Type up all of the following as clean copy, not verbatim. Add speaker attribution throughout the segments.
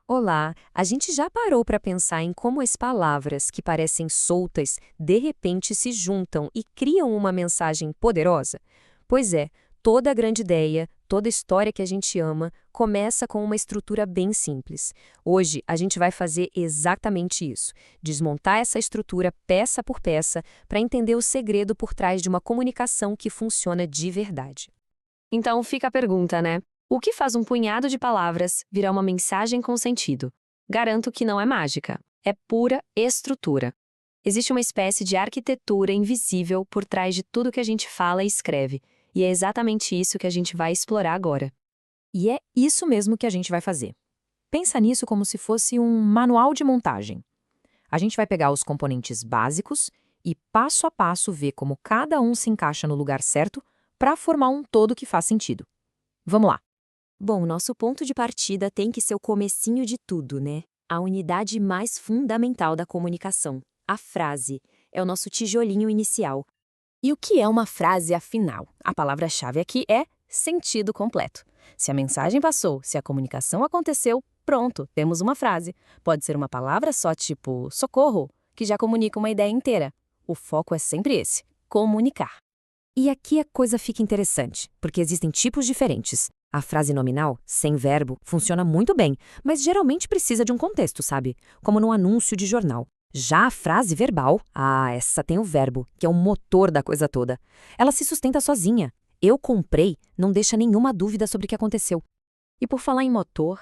Speaker 1: Olá, a gente já parou para pensar em como as palavras que parecem soltas de repente se juntam e criam uma mensagem poderosa? Pois é, toda grande ideia, toda história que a gente ama, começa com uma estrutura bem simples. Hoje a gente vai fazer exatamente isso: desmontar essa estrutura peça por peça para entender o segredo por trás de uma comunicação que funciona de verdade. Então fica a pergunta, né? O que faz um punhado de palavras virar uma mensagem com sentido? Garanto que não é mágica, é pura estrutura. Existe uma espécie de arquitetura invisível por trás de tudo que a gente fala e escreve, e é exatamente isso que a gente vai explorar agora.
Speaker 2: E é isso mesmo que a gente vai fazer. Pensa nisso como se fosse um manual de montagem. A gente vai pegar os componentes básicos e, passo a passo, ver como cada um se encaixa no lugar certo para formar um todo que faz sentido. Vamos lá.
Speaker 1: Bom, nosso ponto de partida tem que ser o comecinho de tudo, né? A unidade mais fundamental da comunicação, a frase, é o nosso tijolinho inicial.
Speaker 2: E o que é uma frase, afinal? A palavra-chave aqui é sentido completo. Se a mensagem passou, se a comunicação aconteceu, pronto, temos uma frase. Pode ser uma palavra só, tipo socorro, que já comunica uma ideia inteira. O foco é sempre esse: comunicar.
Speaker 1: E aqui a coisa fica interessante, porque existem tipos diferentes. A frase nominal, sem verbo, funciona muito bem, mas geralmente precisa de um contexto, sabe? Como num anúncio de jornal. Já a frase verbal, essa tem o verbo, que é o motor da coisa toda. Ela se sustenta sozinha. Eu comprei, não deixa nenhuma dúvida sobre o que aconteceu. E por falar em motor,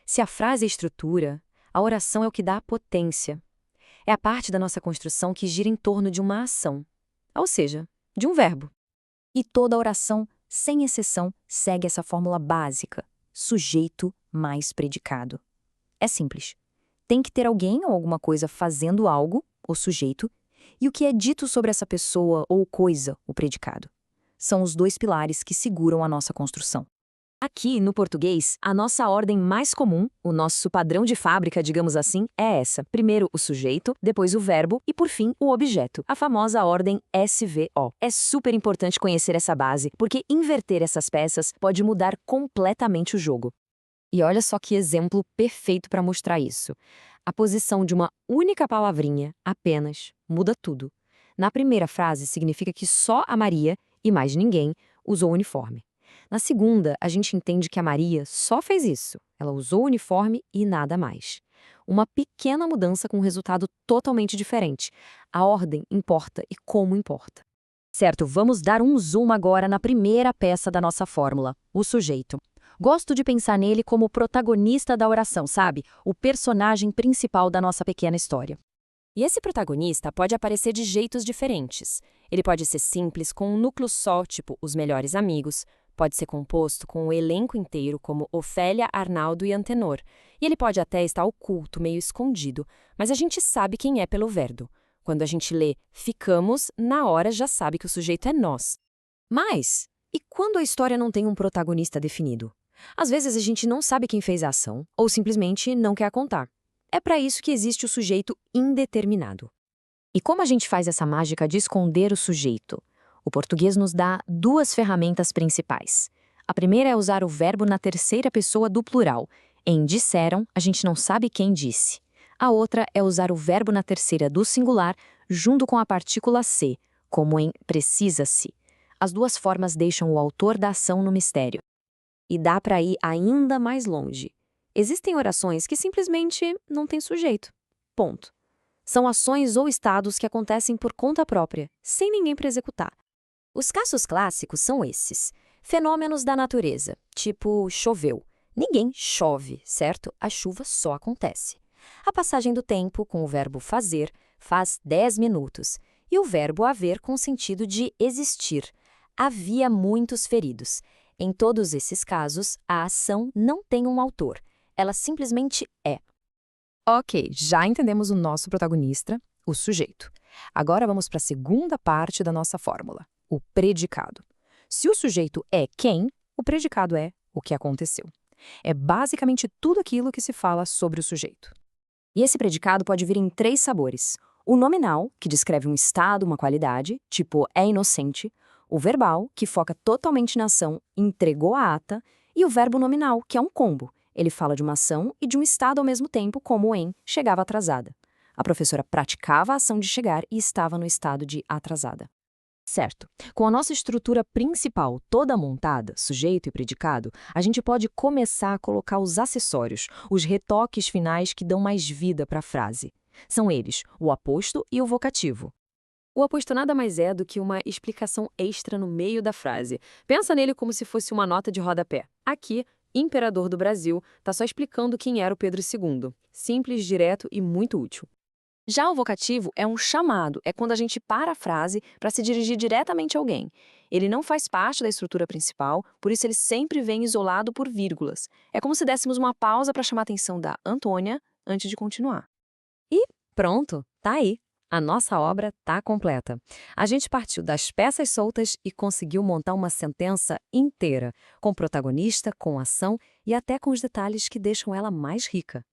Speaker 1: se a frase é estrutura, a oração é o que dá a potência. É a parte da nossa construção que gira em torno de uma ação, ou seja, de um verbo.
Speaker 2: E toda oração, sem exceção, segue essa fórmula básica: sujeito mais predicado. É simples. Tem que ter alguém ou alguma coisa fazendo algo, o sujeito, e o que é dito sobre essa pessoa ou coisa, o predicado. São os dois pilares que seguram a nossa construção.
Speaker 1: Aqui, no português, a nossa ordem mais comum, o nosso padrão de fábrica, digamos assim, é essa. Primeiro o sujeito, depois o verbo e, por fim, o objeto. A famosa ordem SVO. É super importante conhecer essa base, porque inverter essas peças pode mudar completamente o jogo. E olha só que exemplo perfeito para mostrar isso. A posição de uma única palavrinha, apenas, muda tudo. Na primeira frase, significa que só a Maria, e mais ninguém, usou o uniforme. Na segunda, a gente entende que a Maria só fez isso. Ela usou o uniforme e nada mais. Uma pequena mudança com um resultado totalmente diferente. A ordem importa e como importa. Certo, vamos dar um zoom agora na primeira peça da nossa fórmula, o sujeito. Gosto de pensar nele como o protagonista da oração, sabe? O personagem principal da nossa pequena história. E esse protagonista pode aparecer de jeitos diferentes. Ele pode ser simples, com um núcleo só, tipo os melhores amigos. Pode ser composto com o elenco inteiro, como Ofélia, Arnaldo e Antenor. E ele pode até estar oculto, meio escondido, mas a gente sabe quem é pelo verbo. Quando a gente lê ficamos, na hora já sabe que o sujeito é nós. Mas, e quando a história não tem um protagonista definido? Às vezes a gente não sabe quem fez a ação, ou simplesmente não quer contar. É para isso que existe o sujeito indeterminado. E como a gente faz essa mágica de esconder o sujeito? O português nos dá duas ferramentas principais. A primeira é usar o verbo na terceira pessoa do plural. Em disseram, a gente não sabe quem disse. A outra é usar o verbo na terceira do singular junto com a partícula se, como em precisa-se. As duas formas deixam o autor da ação no mistério. E dá para ir ainda mais longe. Existem orações que simplesmente não têm sujeito. Ponto. São ações ou estados que acontecem por conta própria, sem ninguém para executar. Os casos clássicos são esses. Fenômenos da natureza, tipo choveu. Ninguém chove, certo? A chuva só acontece. A passagem do tempo, com o verbo fazer, faz 10 minutos. E o verbo haver com o sentido de existir. Havia muitos feridos. Em todos esses casos, a ação não tem um autor. Ela simplesmente é.
Speaker 2: Ok, já entendemos o nosso protagonista, o sujeito. Agora vamos para a segunda parte da nossa fórmula, o predicado. Se o sujeito é quem, o predicado é o que aconteceu. É basicamente tudo aquilo que se fala sobre o sujeito.
Speaker 1: E esse predicado pode vir em 3 sabores. O nominal, que descreve um estado, uma qualidade, tipo é inocente. O verbal, que foca totalmente na ação, entregou a ata. E o verbo nominal, que é um combo.
Speaker 2: Ele fala de uma ação e de um estado ao mesmo tempo, como em chegava atrasada. A professora praticava a ação de chegar e estava no estado de atrasada.
Speaker 1: Certo. Com a nossa estrutura principal toda montada, sujeito e predicado, a gente pode começar a colocar os acessórios, os retoques finais que dão mais vida para a frase. São eles, o aposto e o vocativo.
Speaker 3: O aposto nada mais é do que uma explicação extra no meio da frase. Pensa nele como se fosse uma nota de rodapé. Aqui, Imperador do Brasil está só explicando quem era o Pedro II. Simples, direto e muito útil.
Speaker 1: Já o vocativo é um chamado, é quando a gente para a frase para se dirigir diretamente a alguém. Ele não faz parte da estrutura principal, por isso ele sempre vem isolado por vírgulas. É como se dessemos uma pausa para chamar a atenção da Antônia antes de continuar. E pronto, tá aí. A nossa obra tá completa. A gente partiu das peças soltas e conseguiu montar uma sentença inteira, com protagonista, com ação e até com os detalhes que deixam ela mais rica.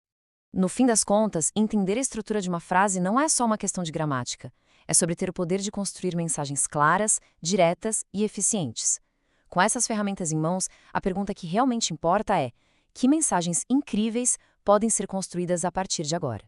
Speaker 1: No fim das contas, entender a estrutura de uma frase não é só uma questão de gramática. É sobre ter o poder de construir mensagens claras, diretas e eficientes. Com essas ferramentas em mãos, a pergunta que realmente importa é: que mensagens incríveis podem ser construídas a partir de agora?